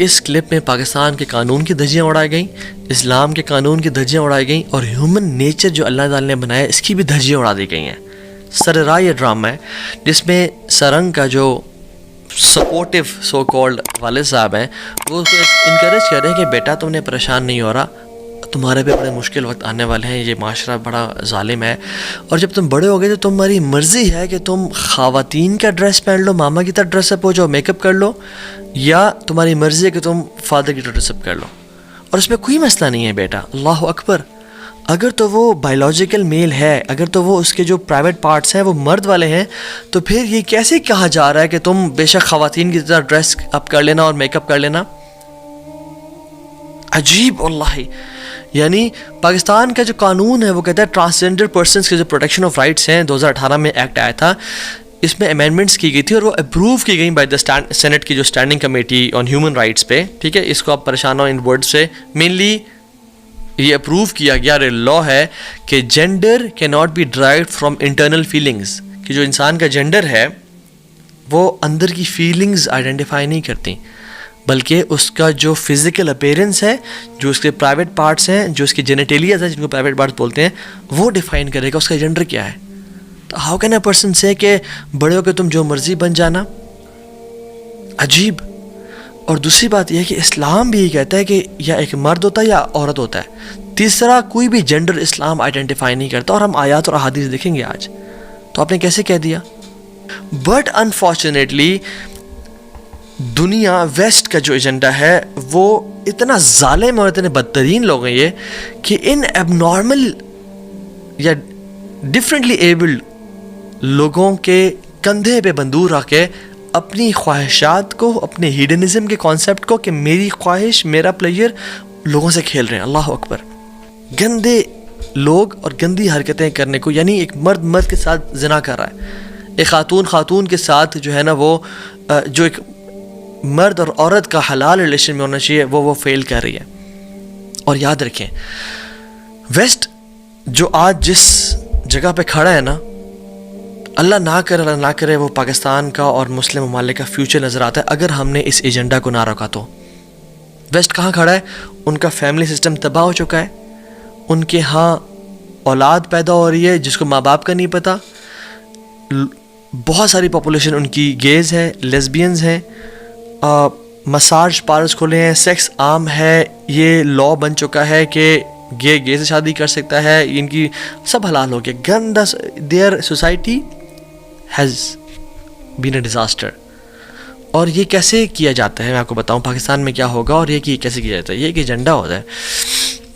اس clip میں پاکستان کے قانون کی دھجیاں اڑائی گئیں, اسلام کے قانون کی دھجیاں اڑائی گئیں, اور ہیومن نیچر جو اللہ تعالیٰ نے بنایا اس کی بھی دھجیاں اڑا دی گئی ہیں. سرراہ یہ ڈرامہ ہے جس میں سرنگ کا جو سپورٹیو سو کالڈ والد صاحب ہیں وہ اس کو انکریج کر رہے ہیں کہ بیٹا تم نے پریشان نہیں ہو رہا, تمہارے پہ بڑے مشکل وقت آنے والے ہیں, یہ معاشرہ بڑا ظالم ہے, اور جب تم بڑے ہو گئے تو تمہاری مرضی ہے کہ تم خواتین کا ڈریس پہن لو, ماما کی طرح ڈریس اپ ہو جاؤ, میک اپ کر لو, یا تمہاری مرضی ہے کہ تم فادر کی طرح ڈریس اپ کر لو, اور اس میں کوئی مسئلہ نہیں ہے بیٹا. اللہ اکبر. اگر تو وہ بائیولوجیکل میل ہے, اگر تو وہ اس کے جو پرائیویٹ پارٹس ہیں وہ مرد والے ہیں, تو پھر یہ کیسے کہا جا رہا ہے کہ تم بے شک خواتین کی طرح ڈریس اپ کر لینا اور میک اپ کر لینا؟ عجیب. اللہ, یعنی پاکستان کا جو قانون ہے وہ کہتا ہے ٹرانسجینڈر پرسنس کے جو پروٹیکشن آف رائٹس ہیں 2018 میں ایکٹ آیا تھا, اس میں امینڈمنٹس کی گئی تھی اور وہ اپروو کی گئی بائی دا سینٹ کی جو standing committee on human rights پہ. ٹھیک ہے, اس کو آپ پریشان ہو ان ورڈ سے. مینلی یہ اپروو کیا گیا اور لا ہے کہ جینڈر کی not be derived from internal feelings, کہ جو انسان کا جینڈر ہے وہ اندر کی فیلنگز آئیڈینٹیفائی نہیں کرتی, بلکہ اس کا جو فزیکل اپیرنس ہے, جو اس کے پرائیویٹ پارٹس ہیں, جو اس کی جینیٹیلیاز ہیں جن کو پرائیویٹ پارٹس بولتے ہیں, وہ ڈیفائن کرے گا اس کا جینڈر کیا ہے. تو ہاؤ کین اے پرسن سے کہ بڑے ہو کے تم جو مرضی بن جانا؟ عجیب. اور دوسری بات یہ ہے کہ اسلام بھی یہ کہتا ہے کہ یا ایک مرد ہوتا ہے یا عورت ہوتا ہے, تیسرا کوئی بھی جینڈر اسلام آئیڈینٹیفائی نہیں کرتا, اور ہم آیات اور احادیث دیکھیں گے آج. تو آپ نے کیسے کہہ دیا؟ بٹ انفارچونیٹلی دنیا ویسٹ کا جو ایجنڈا ہے وہ اتنا ظالم اور اتنے بدترین لوگ ہیں یہ کہ ان ایب نارمل یا ڈفرینٹلی ایبلڈ لوگوں کے کندھے پہ بندوق رکھ کے اپنی خواہشات کو, اپنے ہیڈنزم کے کانسیپٹ کو کہ میری خواہش میرا پلیئر, لوگوں سے کھیل رہے ہیں. اللہ اکبر. گندے لوگ اور گندی حرکتیں کرنے کو, یعنی ایک مرد مرد کے ساتھ زنا کر رہا ہے, ایک خاتون خاتون کے ساتھ جو ہے نا وہ جو ایک مرد اور عورت کا حلال ریلیشن میں ہونا چاہیے وہ فیل کر رہی ہے. اور یاد رکھیں ویسٹ جو آج جس جگہ پہ کھڑا ہے نا, اللہ نہ کرے وہ پاکستان کا اور مسلم ممالک کا فیوچر نظر آتا ہے اگر ہم نے اس ایجنڈا کو نہ روکا. تو ویسٹ کہاں کھڑا ہے؟ ان کا فیملی سسٹم تباہ ہو چکا ہے, ان کے ہاں اولاد پیدا ہو رہی ہے جس کو ماں باپ کا نہیں پتہ, بہت ساری پاپولیشن ان کی گیز ہے, لیسبینز ہیں, مساج پارلرز کھولے ہیں, سیکس عام ہے, یہ لا بن چکا ہے کہ گے سے شادی کر سکتا ہے, ان کی سب حلال ہو گیا. گندا their society has been a disaster. اور یہ کیسے کیا جاتا ہے میں آپ کو بتاؤں پاکستان میں کیا ہوگا, اور یہ کہ کیسے کیا جاتا ہے. یہ ایک ایجنڈا ہوتا ہے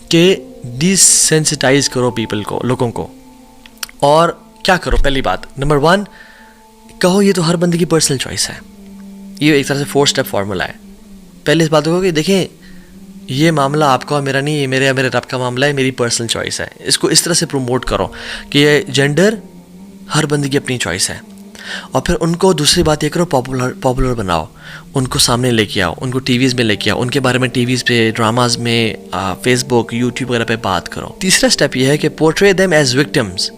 کہ ڈی سینسٹائز کرو پیپل کو, لوگوں کو. اور کیا کرو؟ پہلی بات نمبر 1 کہو یہ تو ہر بندے کی پرسنل چوائس ہے. یہ ایک طرح سے 4 اسٹیپ فارمولا ہے. پہلے اس بات کو کہ دیکھیں یہ معاملہ آپ کا اور میرا نہیں, یہ میرے رب کا معاملہ ہے, میری پرسنل چوائس ہے. اس کو اس طرح سے پروموٹ کرو کہ یہ جینڈر ہر بندے کی اپنی چوائس ہے. اور پھر ان کو دوسری بات یہ کرو پاپولر بناؤ, ان کو سامنے لے کے آؤ, ان کو ٹی ویز میں لے کے آؤ, ان کے بارے میں ٹی ویز پہ, ڈراماز میں, فیس بک, یوٹیوب وغیرہ پہ بات کرو. تیسرا اسٹیپ یہ ہے کہ پورٹری دیم ایز وکٹمز,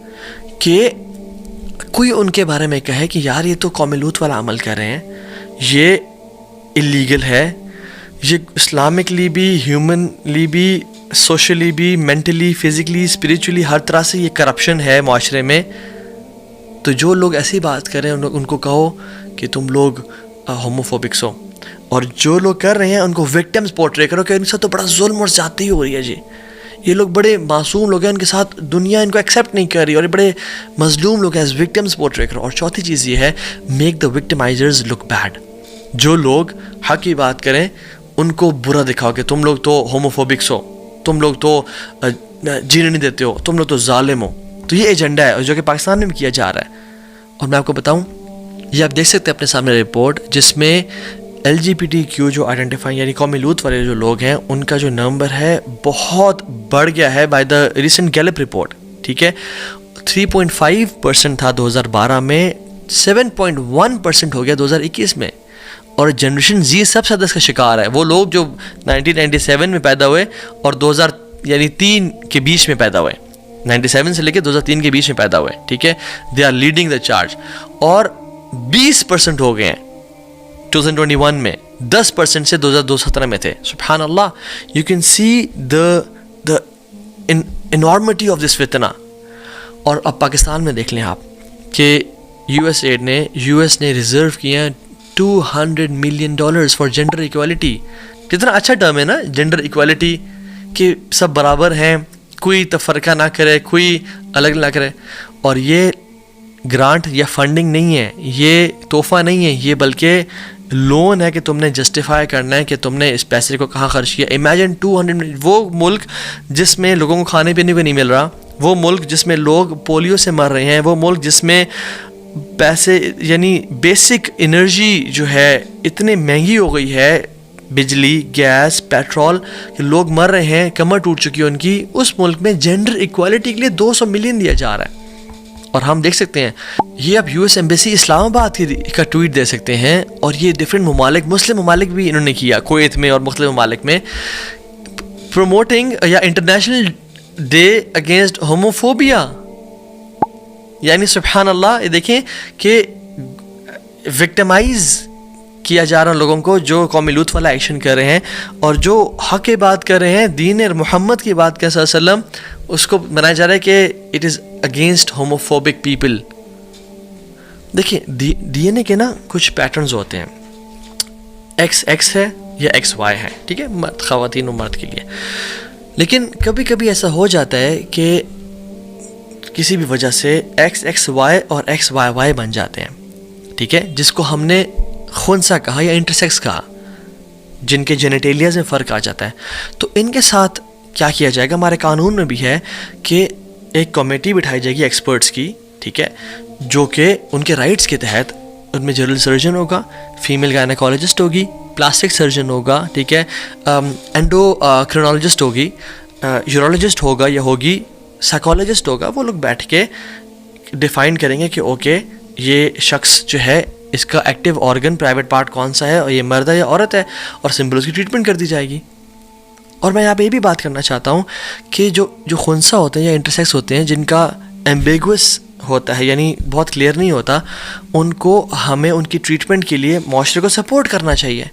کہ کوئی ان کے بارے میں کہے کہ یار یہ تو قوم لوط والا عمل کر رہے ہیں, یہ اللیگل ہے, یہ اسلامکلی بھی, ہیومنلی بھی, سوشلی بھی, مینٹلی, فزیکلی, اسپریچولی, ہر طرح سے یہ کرپشن ہے معاشرے میں. تو جو لوگ ایسی بات کریں ان کو کہو کہ تم لوگ ہوموفوبکس ہو, اور جو لوگ کر رہے ہیں ان کو وکٹمز پورٹری کرو کہ ان کے ساتھ تو بڑا ظلم اور زیادتی ہو رہی ہے جی, یہ لوگ بڑے معصوم لوگ ہیں, ان کے ساتھ دنیا ان کو ایکسیپٹ نہیں کر رہی, اور یہ بڑے مظلوم لوگ ہیں, ایز وکٹمز پورٹری کرو. اور چوتھی چیز یہ ہے میک دا وکٹمائزرز لک بیڈ. جو لوگ حق کی بات کریں ان کو برا دکھاؤ کہ تم لوگ تو ہوموفوبکس ہو, تم لوگ تو جینے نہیں دیتے ہو, تم لوگ تو ظالم ہو. تو یہ ایجنڈا ہے جو کہ پاکستان میں بھی کیا جا رہا ہے. اور میں آپ کو بتاؤں یہ آپ دیکھ سکتے ہیں اپنے سامنے رپورٹ جس میں LGBTQ جو آئیڈینٹیفائی یعنی قوم لوط والے جو لوگ ہیں ان کا جو نمبر ہے بہت بڑھ گیا ہے by the recent Gallup report. ٹھیک ہے, 3.5% تھا 2012 میں, 7.1% ہو گیا 2021 میں. اور جنریشن زی سب سے زیادہ اس کا شکار ہے. وہ لوگ جو 1997 میں پیدا ہوئے اور 2003 کے بیچ میں پیدا ہوئے, 97 سے لے کے 2003 کے بیچ میں پیدا ہوئے. ٹھیک ہے, they are leading the charge. اور 20% ہو گئے ہیں 2021 میں 10% سے 2017 میں تھے. سبحان اللہ, you can see the enormity of this فتنہ. اور اب پاکستان میں دیکھ لیں آپ کہ یو ایس نے ریزرو کیا $200 million فار جینڈر ایکوالٹی. کتنا اچھا ٹرم ہے نا, جینڈر ایکوالٹی, کہ سب برابر ہیں, کوئی تفرقہ نہ کرے, کوئی الگ نہ کرے. اور یہ گرانٹ یا فنڈنگ نہیں ہے, یہ تحفہ نہیں ہے, یہ بلکہ لون ہے کہ تم نے جسٹیفائی کرنا ہے کہ تم نے اس پیسے کو کہاں خرچ کیا. امیجن 200, وہ ملک جس میں لوگوں کو کھانے پینے کو نہیں مل رہا, وہ ملک جس میں لوگ پولیو سے مر رہے ہیں, وہ ملک جس میں پیسے یعنی بیسک انرجی جو ہے اتنی مہنگی ہو گئی ہے, بجلی, گیس, پیٹرول, کہ لوگ مر رہے ہیں, کمر ٹوٹ چکی ہے ان کی. اس ملک میں جینڈر ایکوالٹی کے لیے $200 ملین دیا جا رہا ہے. اور ہم دیکھ سکتے ہیں یہ اب US ایمبیسی اسلام آباد کا ٹویٹ دے سکتے ہیں, اور یہ ڈفرینٹ ممالک, مسلم ممالک بھی انہوں نے کیا, کویت میں اور مختلف ممالک میں, پروموٹنگ یا انٹرنیشنل ڈے اگینسٹ ہوموفوبیا. یعنی سبحان اللہ, یہ دیکھیں کہ وکٹمائز کیا جا رہا ہے لوگوں کو جو قومی لوط والا ایکشن کر رہے ہیں, اور جو حق کی بات کر رہے ہیں, دین محمد کی بات کر صلی اللہ علیہ وسلم, اس کو بنایا جا رہا ہے کہ it is against homophobic people. دیکھیں ڈی این اے کے نا کچھ پیٹرنز ہوتے ہیں, XX ہے یا XY ہے, ٹھیک ہے, خواتین و مرد کے لیے. لیکن کبھی کبھی ایسا ہو جاتا ہے کہ کسی بھی وجہ سے XXY اور XYY بن جاتے ہیں, ٹھیک ہے, جس کو ہم نے خنثی کہا یا انٹرسیکس کہا, جن کے جینیٹیلیاز میں فرق آ جاتا ہے. تو ان کے ساتھ کیا کیا جائے گا, ہمارے قانون میں بھی ہے کہ ایک کمیٹی بٹھائی جائے گی ایکسپرٹس کی, ٹھیک ہے, جو کہ ان کے رائٹس کے تحت, ان میں جنرل سرجن ہوگا, فیمیل گائنیکالوجسٹ ہوگی, پلاسٹک سرجن ہوگا, ٹھیک ہے, اینڈوکرینالوجسٹ ہوگی, یورولوجسٹ ہوگا یا ہوگی, سائیکالوجسٹ ہوگا. وہ لوگ بیٹھ کے ڈیفائن کریں گے کہ اوکے یہ شخص جو ہے اس کا ایکٹیو آرگن پرائیویٹ پارٹ کون سا ہے, اور یہ مرد ہے یا عورت ہے, اور سمپل اس کی ٹریٹمنٹ کر دی جائے گی. اور میں یہاں پہ یہ بھی بات کرنا چاہتا ہوں کہ جو خنثی ہوتے ہیں یا انٹرسیکس ہوتے ہیں, جن کا ایمبیگوس ہوتا ہے یعنی بہت کلیئر نہیں ہوتا, ان کو ہمیں ان کی ٹریٹمنٹ کے لیے معاشرے کو سپورٹ کرنا چاہیے.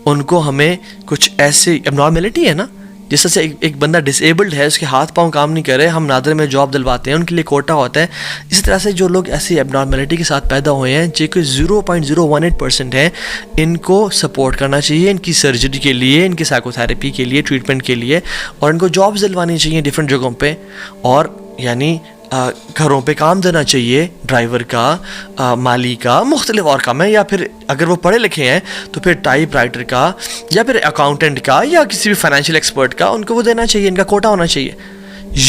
ان کو ہمیں کچھ ایسی اب نارملٹی ہے نا, جس طرح سے ایک بندہ ڈس ایبلڈ ہے, اس کے ہاتھ پاؤں کام نہیں کر رہے, ہم نادر میں جاب دلواتے ہیں, ان کے لیے کوٹا ہوتا ہے. اسی طرح سے جو لوگ ایسی اب نارملٹی کے ساتھ پیدا ہوئے ہیں, جو کہ 0.018% ہیں, ان کو سپورٹ کرنا چاہیے, ان کی سرجری کے لیے, ان کی سائیکو تھراپی کے لیے, ٹریٹمنٹ کے لیے, اور ان کو جابس دلوانی چاہیے ڈفرینٹ جگہوں پہ, اور یعنی گھروں پہ کام دینا چاہیے, ڈرائیور کا, مالی کا, مختلف اور کام ہے, یا پھر اگر وہ پڑھے لکھے ہیں تو پھر ٹائپ رائٹر کا, یا پھر اکاؤنٹنٹ کا, یا کسی بھی فائنینشیل ایکسپرٹ کا, ان کو وہ دینا چاہیے, ان کا کوٹا ہونا چاہیے.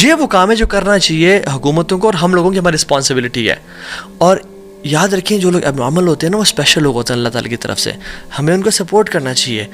یہ وہ کام ہے جو کرنا چاہیے حکومتوں کو, اور ہم لوگوں کی ہماری رسپانسبلٹی ہے. اور یاد رکھیں جو لوگ اب نارمل ہوتے ہیں نا, وہ اسپیشل لوگ ہوتے ہیں اللہ تعالیٰ کی طرف سے, ہمیں ان کو سپورٹ کرنا چاہیے.